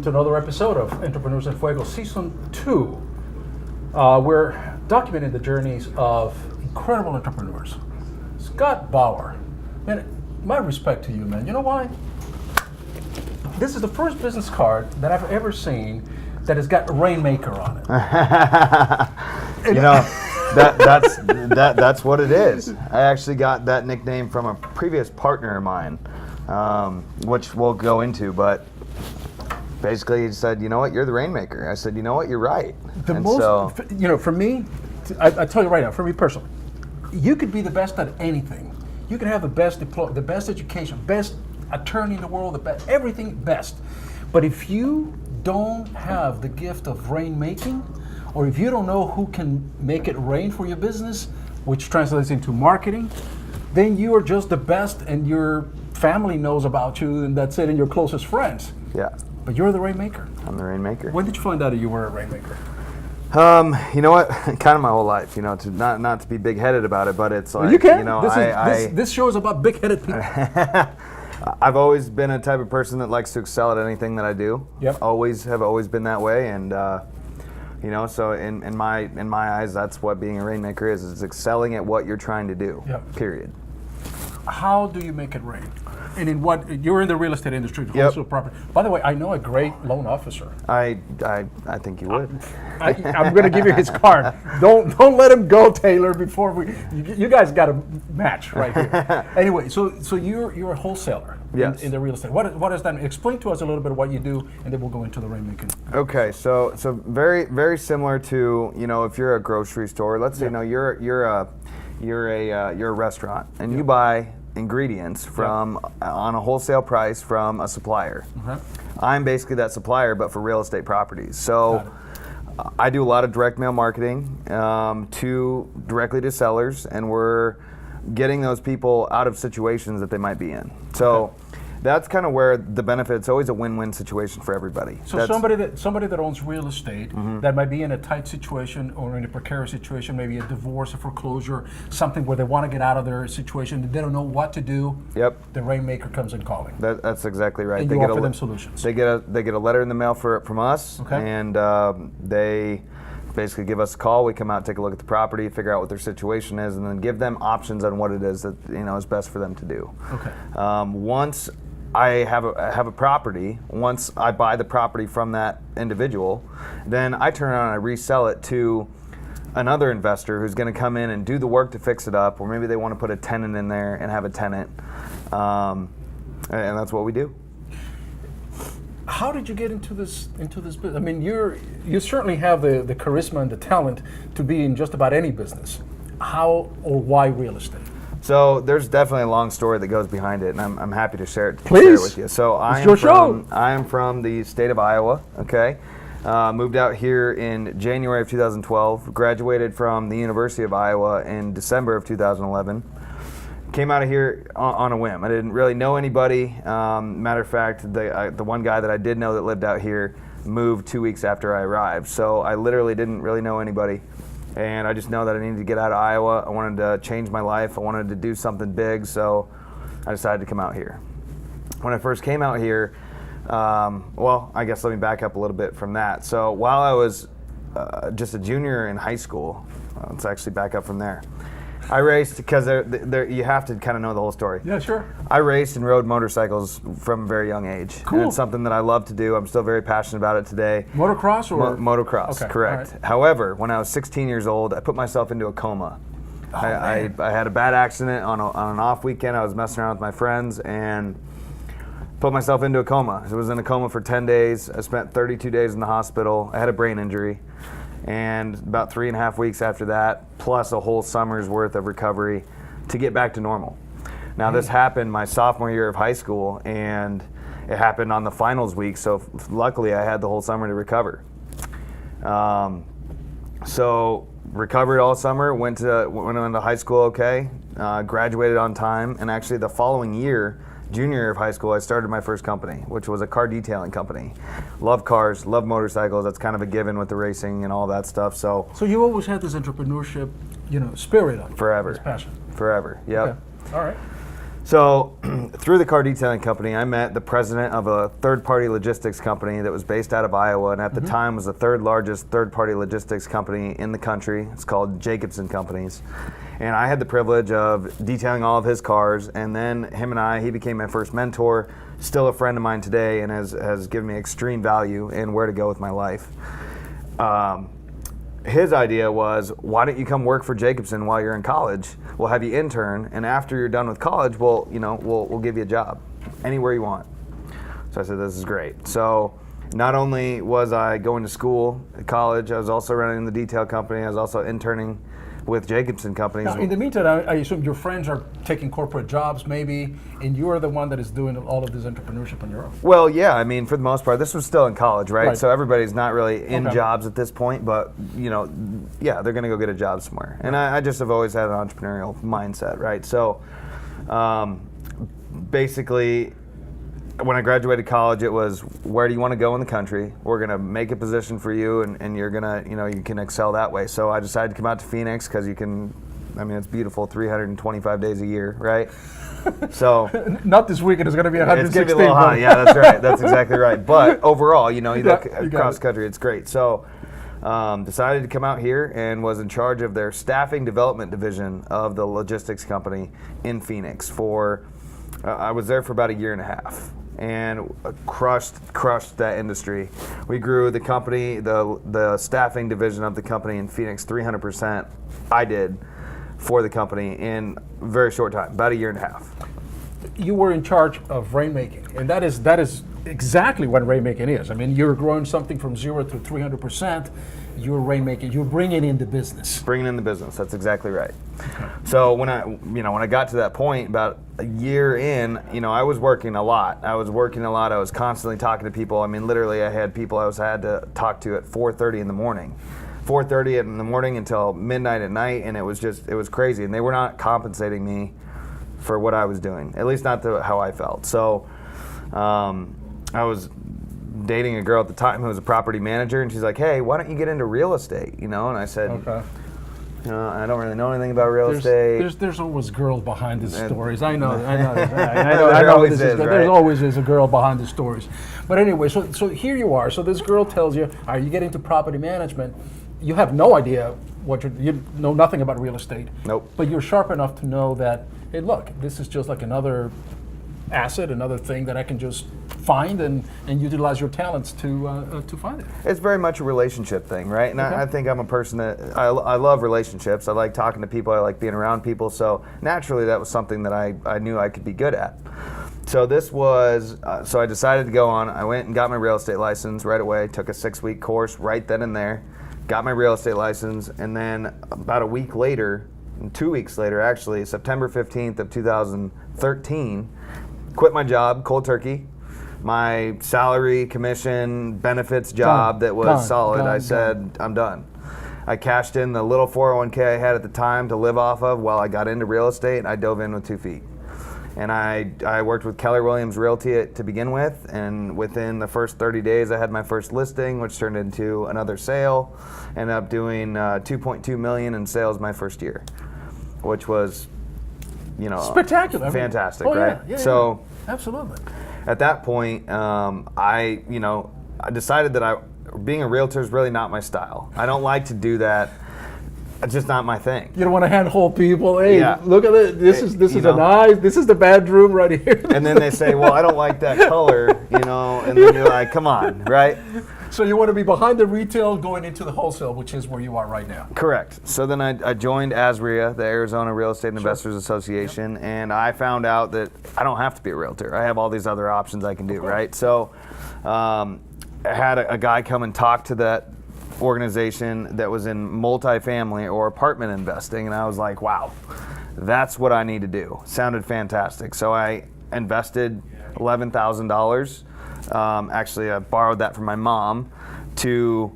to another episode of Entrepreneurs in Fuego Season 2. We're documenting the journeys of incredible entrepreneurs. Scott Bauer, man, my respect to you, man. You know why? This is the first business card that I've ever seen that has got Rainmaker on it. You know, that's what it is. I actually got that nickname from a previous partner of mine, which we'll go into, but basically he said, you know what, you're the Rainmaker. I said, you know what, you're right. For me, I tell you right now, for me personally, you could be the best at anything. You can have the best the best education, best attorney in the world, the best, everything best. But if you don't have the gift of rainmaking, or if you don't know who can make it rain for your business, which translates into marketing, then you are just the best and your family knows about you and that's it, and your closest friends. Yeah. But you're the Rainmaker. I'm the Rainmaker. When did you find out that you were a Rainmaker? You know what? Kind of my whole life. You know, to not to be big-headed about it, but it's like, you can. You know, this show is about big-headed people. I've always been a type of person that likes to excel at anything that I do. Yep. Have always been that way, and you know, so in my eyes, that's what being a Rainmaker is. It's excelling at what you're trying to do. Yep. Period. How do you make it rain? And in what, you're in the real estate industry, wholesale property. By the way, I know a great loan officer. I think you would. I'm going to give you his card. Don't let him go, Taylor. Before you guys got a match right here. Anyway, so you're a wholesaler. Yes. In the real estate. What does that mean? Explain to us a little bit of what you do, and then we'll go into the rainmaking. Okay, so very very similar to, you know, if you're a grocery store. Let's say, you know, you're a restaurant and you buy ingredients from on a wholesale price from a supplier. I'm basically that supplier, but for real estate properties. So I do a lot of direct mail marketing directly to sellers, and we're getting those people out of situations that they might be in. So that's kind of where the benefit, it's always a win-win situation for everybody. So somebody that owns real estate that might be in a tight situation or in a precarious situation, maybe a divorce, a foreclosure, something where they want to get out of their situation, they don't know what to do. Yep. The Rainmaker comes in calling. That's exactly right. And you offer them solutions. They get a letter in the mail from us, and they basically give us a call. We come out, take a look at the property, figure out what their situation is, and then give them options on what it is that, you know, is best for them to do. Okay. Once I have a property, once I buy the property from that individual, then I turn around and I resell it to another investor who's going to come in and do the work to fix it up, or maybe they want to put a tenant in there and have a tenant, and that's what we do. How did you get into this business? I mean, you certainly have the charisma and the talent to be in just about any business. How or why real estate? So there's definitely a long story that goes behind it, and I'm happy to share it. Please. With you. So I am from the state of Iowa. Okay, moved out here in January of 2012. Graduated from the University of Iowa in December of 2011. Came out of here on a whim. I didn't really know anybody. Matter of fact, the one guy that I did know that lived out here moved 2 weeks after I arrived. So I literally didn't really know anybody. And I just know that I needed to get out of Iowa. I wanted to change my life. I wanted to do something big, so I decided to come out here. When I first came out here, well, I guess let me back up a little bit from that. So while I was just a junior in high school, let's actually back up from there. I raced, because you have to kind of know the whole story. Yeah, sure. I raced and rode motorcycles from a very young age. Cool. And it's something that I love to do. I'm still very passionate about it today. Motocross or? Motocross, okay, correct. Right. However, when I was 16 years old, I put myself into a coma. I had a bad accident on an off weekend. I was messing around with my friends and put myself into a coma. I was in a coma for 10 days. I spent 32 days in the hospital. I had a brain injury. And about 3.5 weeks after that, plus a whole summer's worth of recovery to get back to normal. Now this happened my sophomore year of high school, and it happened on the finals week, so luckily I had the whole summer to recover. So recovered all summer, went into high school okay, graduated on time, and actually the following year, junior year of high school, I started my first company, which was a car detailing company. Love cars, love motorcycles. That's kind of a given with the racing and all that stuff. So you always had this entrepreneurship, spirit on you. Forever. This passion. Forever. Yep. Okay. All right. So through the car detailing company, I met the president of a third-party logistics company that was based out of Iowa, and at the time was the third largest third-party logistics company in the country. It's called Jacobson Companies. And I had the privilege of detailing all of his cars, and then he became my first mentor, still a friend of mine today, and has given me extreme value in where to go with my life. His idea was, why don't you come work for Jacobson while you're in college? We'll have you intern, and after you're done with college, we'll give you a job anywhere you want. So I said, this is great. So not only was I going to school at college, I was also running the detail company. I was also interning with Jacobson Companies. Now, in the meantime, I assume your friends are taking corporate jobs maybe, and you're the one that is doing all of this entrepreneurship on your own. Well, yeah, I mean, for the most part, this was still in college, right? So everybody's not really in jobs at this point, but, yeah, they're going to go get a job somewhere. And I just have always had an entrepreneurial mindset, right? So basically, when I graduated college, it was, where do you want to go in the country? We're going to make a position for you, and you're going to, you can excel that way. So I decided to come out to Phoenix because it's beautiful 325 days a year, right? So not this weekend, it's going to be 116. It's going to be a little hot, yeah, that's right. That's exactly right. But overall, you look across the country, it's great. So decided to come out here and was in charge of their staffing development division of the logistics company in Phoenix I was there for about a year and a half. And crushed that industry. We grew the company, the staffing division of the company in Phoenix 300%. I did for the company in a very short time, about a year and a half. You were in charge of rainmaking, and that is exactly what rainmaking is. I mean, you're growing something from 0 to 300%. You're rainmaking. You're bringing in the business. Bringing in the business. That's exactly right. Okay. So when I got to that point, about a year in, I was working a lot. I was constantly talking to people. I mean, literally, I had people I had to talk to at 4:30 in the morning. 4:30 in the morning until midnight at night, and it was crazy. And they were not compensating me for what I was doing, at least not how I felt. So I was dating a girl at the time who was a property manager, and she's like, hey, why don't you get into real estate? And I said, okay. I don't really know anything about real estate. There's always girls behind these stories. I know. There always is a girl behind the stories. But anyway, so here you are. So this girl tells you, are you getting into property management? You have no idea you know nothing about real estate. Nope. But you're sharp enough to know that, hey, look, this is just like another asset, another thing that I can just find and utilize your talents to find it. It's very much a relationship thing, right? And I think I'm a person that I love relationships. I like talking to people. I like being around people. So naturally, that was something that I knew I could be good at. So so I decided to go on. I went and got my real estate license right away. Took a 6-week course right then and there. Got my real estate license, and then about a week later, 2 weeks later actually, September 15th of 2013, quit my job, cold turkey. My salary, commission, benefits job that was solid. I said, I'm done. I cashed in the little 401k I had at the time to live off of while I got into real estate, and I dove in with 2 feet. And I worked with Keller Williams Realty to begin with, and within the first 30 days I had my first listing, which turned into another sale. Ended up doing $2.2 million in sales my first year, which was, spectacular, fantastic, right? Yeah, so absolutely. At that point, I decided that being a realtor is really not my style. I don't like to do that. It's just not my thing. You don't want to handhold people. Hey, look at it. This is the bedroom right here. And then they say, well, I don't like that color, and then you're like, come on, right? So you want to be behind the retail going into the wholesale, which is where you are right now. Correct. So then I joined ASREA, the Arizona Real Estate Investors Association, and I found out that I don't have to be a realtor. I have all these other options I can do, right? So I had a guy come and talk to that organization that was in multifamily or apartment investing, and I was like, wow, that's what I need to do. Sounded fantastic. So I invested $11,000. Actually, I borrowed that from my mom to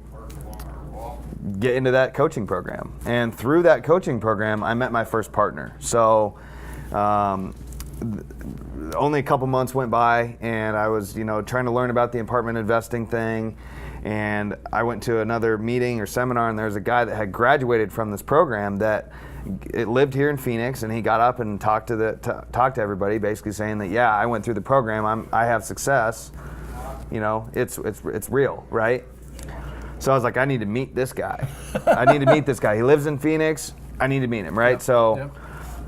get into that coaching program. And through that coaching program, I met my first partner. So only a couple months went by, and I was trying to learn about the apartment investing thing. And I went to another meeting or seminar, and there was a guy that had graduated from this program that it lived here in Phoenix, and he got up and talked to everybody, basically saying that, yeah, I went through the program, I have success, you know, it's real, right? So I was like, I need to meet this guy. He lives in Phoenix. I need to meet him, right? So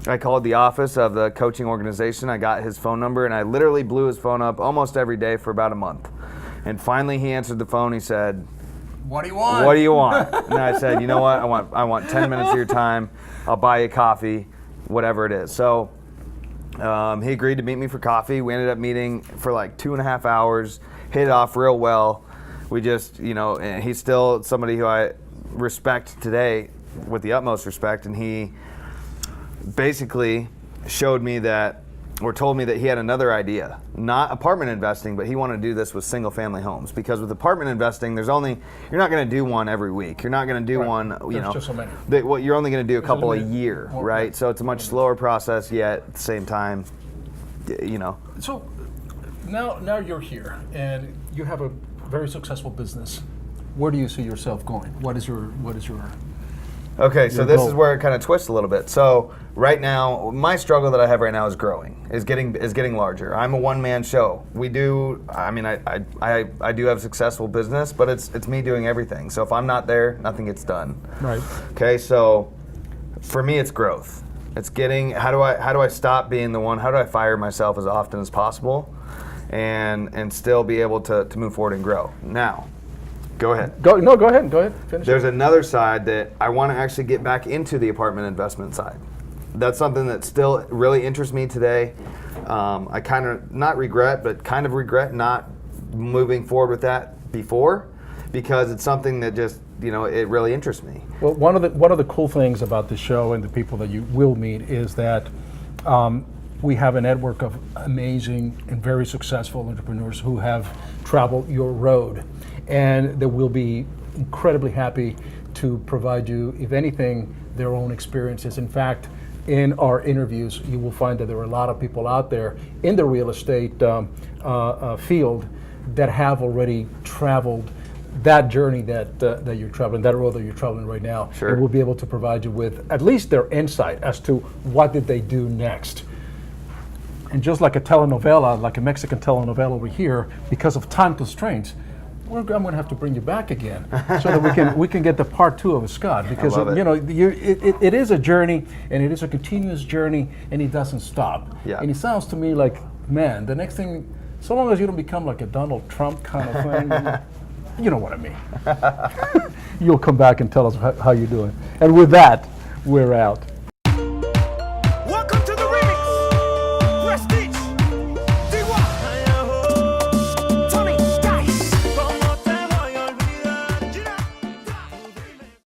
I called the office of the coaching organization. I got his phone number, and I literally blew his phone up almost every day for about a month. And finally, he answered the phone. He said, "What do you want?" "What do you want?" And I said, "You know what? I want 10 minutes of your time. I'll buy you coffee, whatever it is." So he agreed to meet me for coffee. We ended up meeting for like 2.5 hours. Hit it off real well. We just, you know, and he's still somebody who I respect today with the utmost respect. And he basically showed me that, or told me that he had another idea, not apartment investing, but he wanted to do this with single family homes, because with apartment investing, you're not going to do one every week. You're not going to do one, There's just so many. You're only going to do a couple a year, right? So it's a much slower process, yet at the same time, you know. So now you're here and you have a very successful business. Where do you see yourself going? What is your Okay, so this goal? is where it kind of twists a little bit. So right now, my struggle that I have right now is growing, is getting larger. I'm a one-man show. I do have a successful business, but it's me doing everything. So if I'm not there, nothing gets done. Right. Okay, so for me, it's growth. It's getting, how do I stop being the one? How do I fire myself as often as possible, and still be able to move forward and grow? Now, go ahead. Go ahead. Finish. There's another side that I want to actually get back into, the apartment investment side. That's something that still really interests me today. I kind of not regret not moving forward with that before, because it's something that just, you know, it really interests me. Well, one of the cool things about the show and the people that you will meet is that we have a network of amazing and very successful entrepreneurs who have traveled your road, and that will be incredibly happy to provide you, if anything, their own experiences. In fact, in our interviews, you will find that there are a lot of people out there in the real estate field that have already traveled that journey that you're traveling, that road that you're traveling right now. Sure. And we'll be able to provide you with at least their insight as to what did they do next. And just like a telenovela, like a Mexican telenovela over here, because of time constraints, I'm going to have to bring you back again so that we can get the part 2 of Scott, because you know it is a journey, and it is a continuous journey, and it doesn't stop. Yeah. And it sounds to me like, man, the next thing, so long as you don't become like a Donald Trump kind of thing, you know what I mean. You'll come back and tell us how you're doing. And with that, we're out.